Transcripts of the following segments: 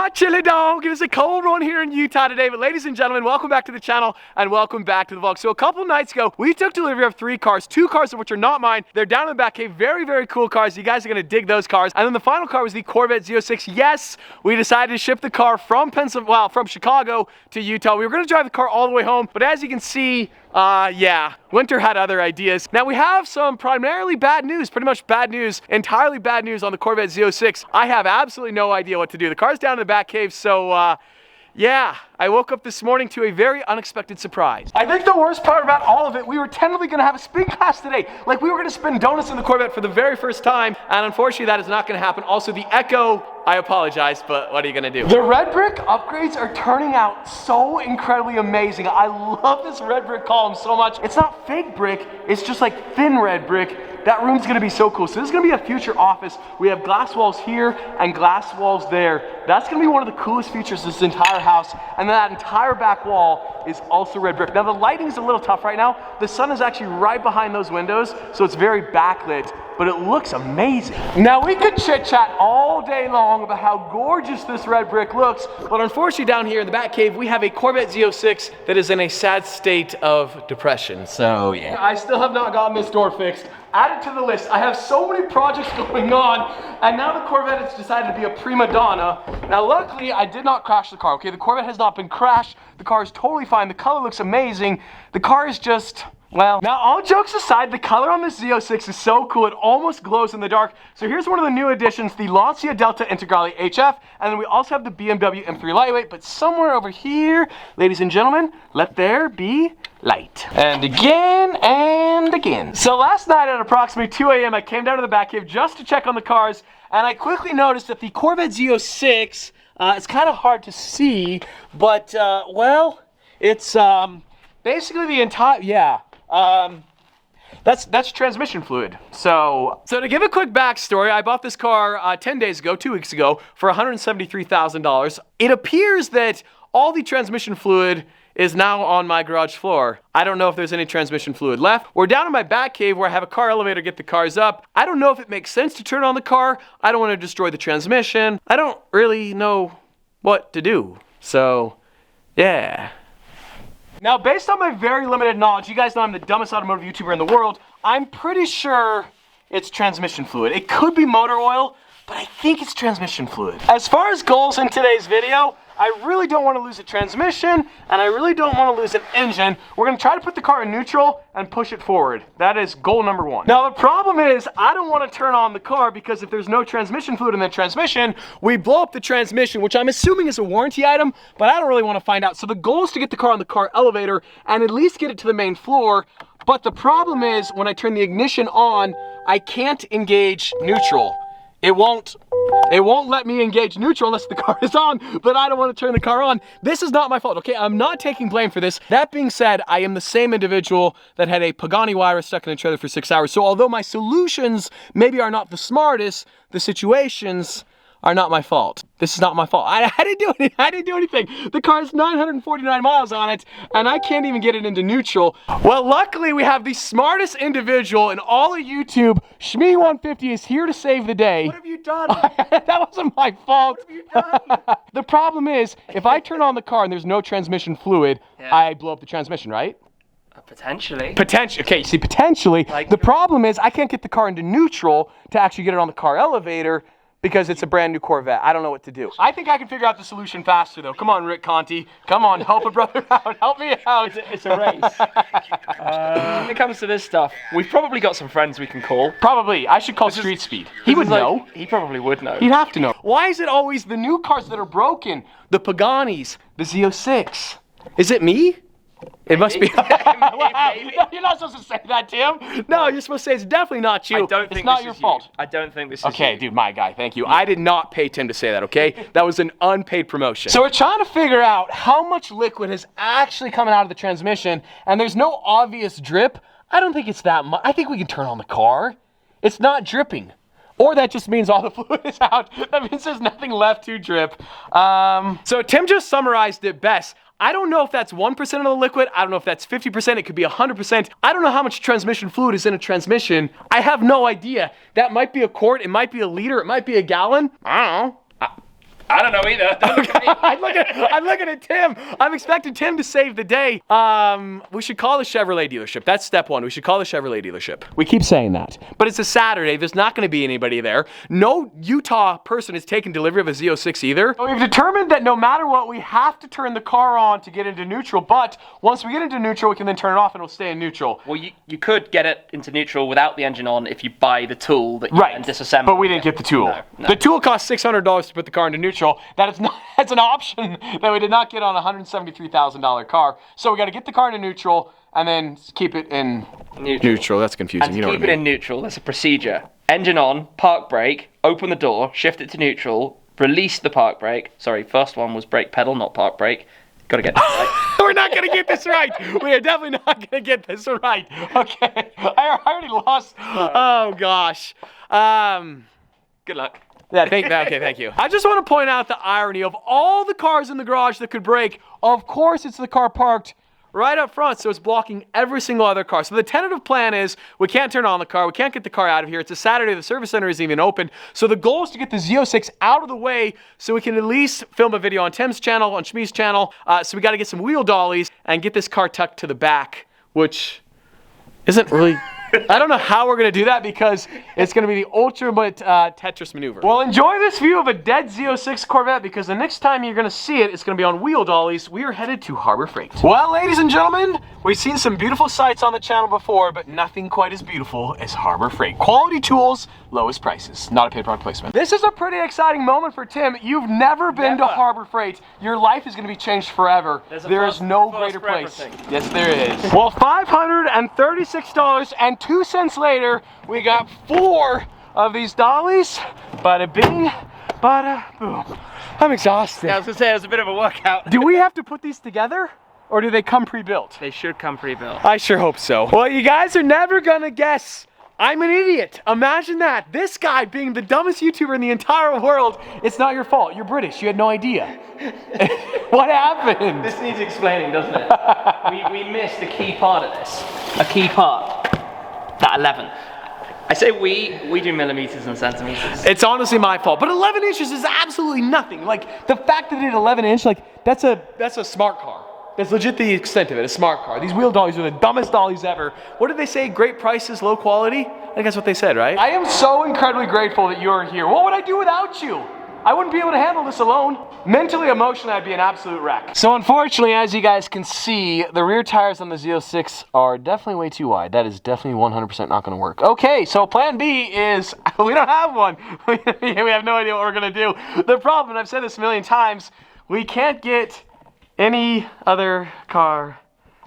hot chili dog. It is a cold one here in Utah today, but ladies and gentlemen, welcome back to the channel and welcome back to the vlog. So a couple nights ago, we took delivery of 3 cars, 2 cars of which are not mine. They're down in the back cave, very, very cool cars. You guys are gonna dig those cars. And then the final car was the Corvette Z06. Yes, we decided to ship the car from from Chicago to Utah. We were gonna drive the car all the way home, but as you can see, yeah, Winter had other ideas. Now we have some primarily bad news, pretty much bad news, entirely bad news on the Corvette Z06. I have absolutely no idea what to do. The car's down in the back cave, so yeah, I woke up this morning to a very unexpected surprise. I think the worst part about all of it, we were tentatively gonna have a spin class today. Like we were gonna spin donuts in the Corvette for the very first time, and unfortunately that is not gonna happen. Also the Echo, I apologize, but what are you gonna do? The red brick upgrades are turning out so incredibly amazing. I love this red brick column so much. It's not fake brick, it's just like thin red brick. That room's gonna be so cool. So this is gonna be a future office. We have glass walls here and glass walls there. That's gonna be one of the coolest features of this entire house. And then that entire back wall is also red brick. Now the lighting's a little tough right now. The sun is actually right behind those windows, so it's very backlit, but it looks amazing. Now we could chit chat all day long about how gorgeous this red brick looks, but unfortunately down here in the back cave, we have a Corvette Z06 that is in a sad state of depression, so yeah. I still have not gotten this door fixed. Add it to the list. I have so many projects going on, and now the Corvette has decided to be a prima donna. Now luckily, I did not crash the car, okay? The Corvette has not been crashed. The car is totally fine. The color looks amazing. The car is just, well, now all jokes aside, the color on this Z06 is so cool. It almost glows in the dark. So here's one of the new additions, the Lancia Delta Integrale HF, and then we also have the BMW M3 Lightweight, but somewhere over here, ladies and gentlemen, let there be light. And again, and again. So last night at approximately 2 a.m., I came down to the back cave just to check on the cars, and I quickly noticed that the Corvette Z06, it's kind of hard to see, but, well, it's basically the entire, yeah. That's transmission fluid. So to give a quick backstory, I bought this car 10 days ago, 2 weeks ago, for $173,000. It appears that all the transmission fluid is now on my garage floor. I don't know if there's any transmission fluid left. We're down in my back cave where I have a car elevator get the cars up. I don't know if it makes sense to turn on the car. I don't want to destroy the transmission. I don't really know what to do. So, yeah. Now, based on my very limited knowledge, you guys know I'm the dumbest automotive YouTuber in the world. I'm pretty sure it's transmission fluid. It could be motor oil, but I think it's transmission fluid. As far as goals in today's video, I really don't want to lose a transmission, and I really don't want to lose an engine. We're going to try to put the car in neutral and push it forward. That is goal number 1. Now, the problem is, I don't want to turn on the car because if there's no transmission fluid in the transmission, we blow up the transmission, which I'm assuming is a warranty item, but I don't really want to find out. So the goal is to get the car on the car elevator and at least get it to the main floor. But the problem is, when I turn the ignition on, I can't engage neutral. It won't let me engage neutral unless the car is on, but I don't want to turn the car on. This is not my fault, okay? I'm not taking blame for this. That being said, I am the same individual that had a Pagani wire stuck in a trailer for 6 hours. So although my solutions maybe are not the smartest, the situations are not my fault. This is not my fault. I didn't do anything. I didn't do anything. The car has 949 miles on it, and I can't even get it into neutral. Well, luckily, we have the smartest individual in all of YouTube. Shmee150 is here to save the day. What have you done? That wasn't my fault. What have you done? The problem is, if I turn on the car and there's no transmission fluid, yeah, I blow up the transmission, right? Potentially. Potentially. Okay, see, potentially. Like, the problem is, I can't get the car into neutral to actually get it on the car elevator, because it's a brand new Corvette. I don't know what to do. I think I can figure out the solution faster though. Come on, Rick Conti. Come on, help a brother out. Help me out. It's a race. When it comes to this stuff, we've probably got some friends we can call. Probably. I should call Street Speed. He would know. He probably would know. He'd have to know. Why is it always the new cars that are broken? The Paganis, the Z06. Is it me? It must be. Wow. You're not supposed to say that, Tim. No, you're supposed to say it's definitely not you. It's not your fault. I don't think this is okay, dude, my guy, thank you. I did not pay Tim to say that, okay? That was an unpaid promotion. So we're trying to figure out how much liquid is actually coming out of the transmission, and there's no obvious drip. I don't think it's that much. I think we can turn on the car. It's not dripping. Or that just means all the fluid is out. That means there's nothing left to drip. So Tim just summarized it best. I don't know if that's 1% of the liquid. I don't know if that's 50%. It could be 100%. I don't know how much transmission fluid is in a transmission. I have no idea. That might be a quart. It might be a liter. It might be a gallon. I don't know. I don't know either. Don't look at me. I'm looking at Tim. I'm expecting Tim to save the day. We should call the Chevrolet dealership. That's step one. We should call the Chevrolet dealership. We keep saying that. But it's a Saturday. There's not going to be anybody there. No Utah person is taking delivery of a Z06 either. So we've determined that no matter what, we have to turn the car on to get into neutral. But once we get into neutral, we can then turn it off and it'll stay in neutral. Well, you could get it into neutral without the engine on if you buy the tool that you can disassemble. But we didn't get the tool. No. The tool cost $600 to put the car into neutral. That's an option that we did not get on a $173,000 car. So we got to get the car into neutral and then keep it in neutral. That's confusing. And you know to keep what I it mean. in neutral, there's a procedure. Engine on, park brake, open the door, shift it to neutral, release the park brake. Sorry, first one was brake pedal, not park brake. Gotta get this right. We're not gonna get this right. We are definitely not gonna get this right. Okay, I already lost. Oh gosh. Good luck. Yeah, thank you. I just want to point out the irony of all the cars in the garage that could break. Of course, it's the car parked right up front, so it's blocking every single other car. So the tentative plan is we can't turn on the car, we can't get the car out of here. It's a Saturday, the service center isn't even open. So the goal is to get the Z06 out of the way so we can at least film a video on Tim's channel, on Shmi's channel. So we got to get some wheel dollies and get this car tucked to the back, which isn't really... I don't know how we're going to do that because it's going to be the ultimate Tetris maneuver. Well, enjoy this view of a dead Z06 Corvette because the next time you're going to see it, it's going to be on wheel dollies. We are headed to Harbor Freight. Well, ladies and gentlemen, we've seen some beautiful sights on the channel before, but nothing quite as beautiful as Harbor Freight. Quality tools, lowest prices. Not a paid product placement. This is a pretty exciting moment for Tim. You've never been to Harbor Freight. Your life is going to be changed forever. There is no greater place. Yes, there is. Well, $536.02 later, we got 4 of these dollies. Bada bing, bada boom. I'm exhausted. Yeah, I was gonna say it was a bit of a workout. Do we have to put these together? Or do they come pre-built? They should come pre-built. I sure hope so. Well, you guys are never gonna guess. I'm an idiot. Imagine that. This guy being the dumbest YouTuber in the entire world. It's not your fault. You're British. You had no idea. What happened? This needs explaining, doesn't it? we missed a key part of this. A key part. That 11. I say we do millimeters and centimeters. It's honestly my fault. But 11 inches is absolutely nothing. Like, the fact that it 11 inch, like, that's a smart car. That's legit the extent of it, a smart car. These wheel dollies are the dumbest dollies ever. What did they say? Great prices, low quality? I think that's what they said, right? I am so incredibly grateful that you're here. What would I do without you? I wouldn't be able to handle this alone. Mentally, emotionally, I'd be an absolute wreck. So unfortunately, as you guys can see, the rear tires on the Z06 are definitely way too wide. That is definitely 100% not gonna work. Okay, so plan B is, we don't have one. We have no idea what we're gonna do. The problem, and I've said this a million times, we can't get any other car.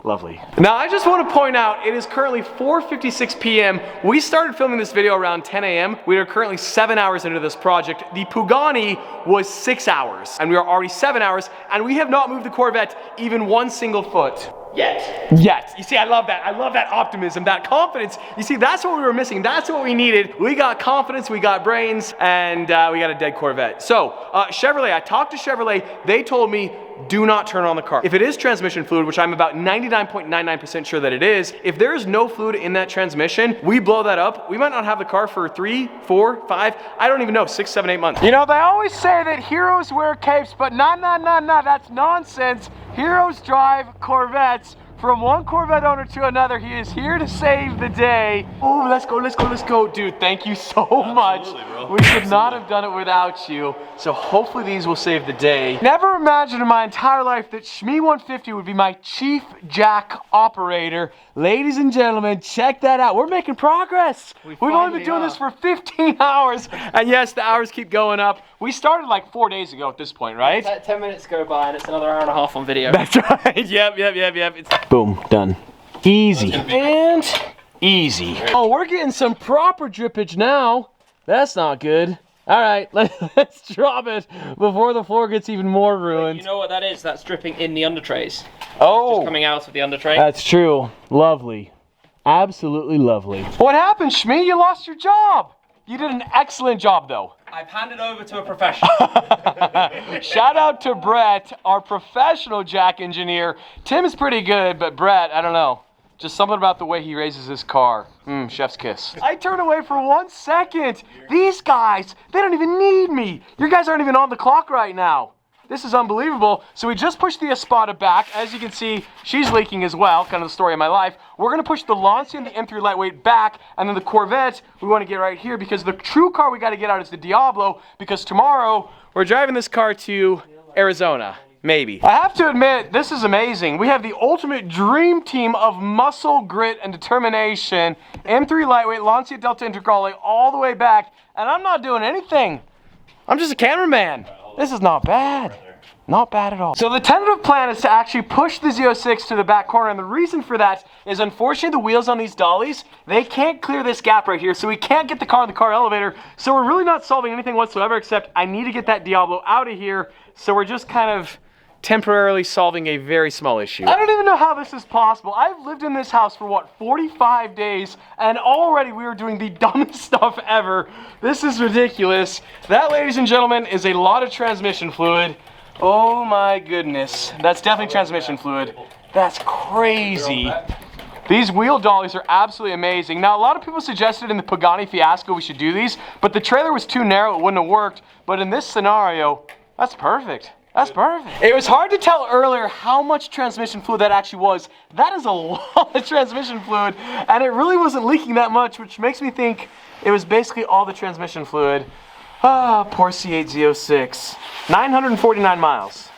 Lovely. Now, I just want to point out, it is currently 4:56 p.m. We started filming this video around 10 a.m. We are currently 7 hours into this project. The Pugani was 6 hours, and we are already 7 hours, and we have not moved the Corvette even one single foot. Yet. You see, I love that. I love that optimism, that confidence. You see, that's what we were missing. That's what we needed. We got confidence, we got brains, and we got a dead Corvette. So, Chevrolet, I talked to Chevrolet. They told me, do not turn on the car. If it is transmission fluid, which I'm about 99.99% sure that it is, if there is no fluid in that transmission, we blow that up, we might not have the car for 3, 4, 5, I don't even know, 6, 7, 8 months. You know, they always say that heroes wear capes, but nah, that's nonsense. Heroes drive Corvettes. From one Corvette owner to another, he is here to save the day. Oh, let's go. Dude, thank you so much. Bro. We could not have done it without you. So hopefully these will save the day. Never imagined in my entire life that Shmi 150 would be my chief jack operator. Ladies and gentlemen, check that out. We're making progress. We've only been doing this for 15 hours. And yes, the hours keep going up. We started like 4 days ago at this point, right? 10 minutes go by and it's another hour and a half on video. That's right. Yep. Boom, done. Easy. And easy. Oh, we're getting some proper drippage now. That's not good. All right, let's drop it before the floor gets even more ruined. You know what that is? That's dripping in the under trays. Oh. It's just coming out of the under tray. That's true. Lovely. Absolutely lovely. What happened, Shmi? You lost your job. You did an excellent job, though. I've handed over to a professional. Shout out to Brett, our professional jack engineer. Tim is pretty good, but Brett, I don't know. Just something about the way he raises his car. Chef's kiss. I turned away for 1 second. These guys, they don't even need me. Your guys aren't even on the clock right now. This is unbelievable. So we just pushed the Espada back. As you can see, she's leaking as well, kind of the story of my life. We're gonna push the Lancia and the M3 Lightweight back, and then the Corvette, we wanna get right here, because the true car we gotta get out is the Diablo, because tomorrow, we're driving this car to Arizona. Maybe. I have to admit, this is amazing. We have the ultimate dream team of muscle, grit, and determination. M3 Lightweight, Lancia Delta Integrale, all the way back, and I'm not doing anything. I'm just a cameraman. This is not bad. Not bad at all. So the tentative plan is to actually push the Z06 to the back corner, and the reason for that is unfortunately the wheels on these dollies, they can't clear this gap right here, so we can't get the car in the car elevator, so we're really not solving anything whatsoever, except I need to get that Diablo out of here, so we're just kind of temporarily solving a very small issue. I don't even know how this is possible. I've lived in this house for what, 45 days, and already we are doing the dumbest stuff ever. This is ridiculous. That, ladies and gentlemen, is a lot of transmission fluid. Oh my goodness. That's definitely transmission fluid. That's crazy. These wheel dollies are absolutely amazing. Now, a lot of people suggested in the Pagani Fiasco we should do these, but the trailer was too narrow, it wouldn't have worked. But in this scenario, that's perfect. That's perfect. It was hard to tell earlier how much transmission fluid that actually was. That is a lot of transmission fluid, and it really wasn't leaking that much, which makes me think it was basically all the transmission fluid. Ah, poor C8 Z06. 949 miles.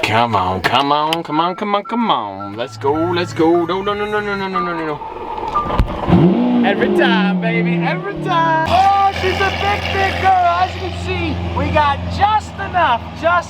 Come on, come on, come on, come on, come on. Let's go, let's go. No, no, no, no, no, no, no, no, no. Every time, baby, every time. Oh, she's a big girl. As you can see, we got just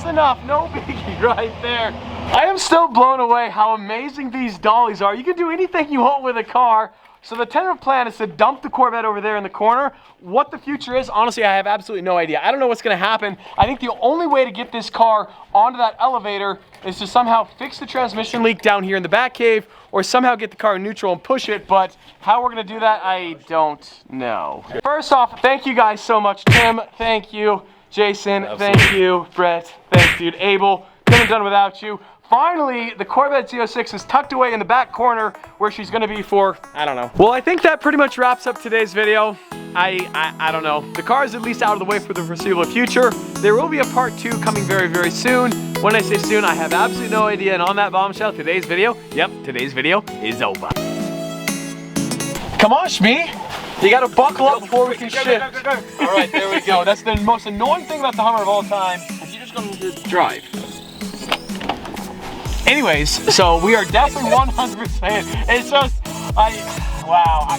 enough. No biggie right there. I am still blown away how amazing these dollies are. You can do anything you want with a car. So the tentative plan is to dump the Corvette over there in the corner. What the future is, honestly, I have absolutely no idea. I don't know what's gonna happen. I think the only way to get this car onto that elevator is to somehow fix the transmission leak down here in the back cave, or somehow get the car in neutral and push it, but how we're gonna do that, I don't know. First off, thank you guys so much. Tim, thank you. Jason, thank you. Brett, thanks, dude. Abel, couldn't have done without you. Finally, the Corvette Z06 is tucked away in the back corner where she's gonna be for, I don't know. Well, I think that pretty much wraps up today's video. I don't know. The car is at least out of the way for the foreseeable future. There will be a part 2 coming very, very soon. When I say soon, I have absolutely no idea. And on that bombshell, today's video is over. Come on, Shmee. You gotta buckle up before we can shift. All right, there we go. That's the most annoying thing about the Hummer of all time. Have you just gone to drive? Anyways, so we are definitely 100%. It's just, wow.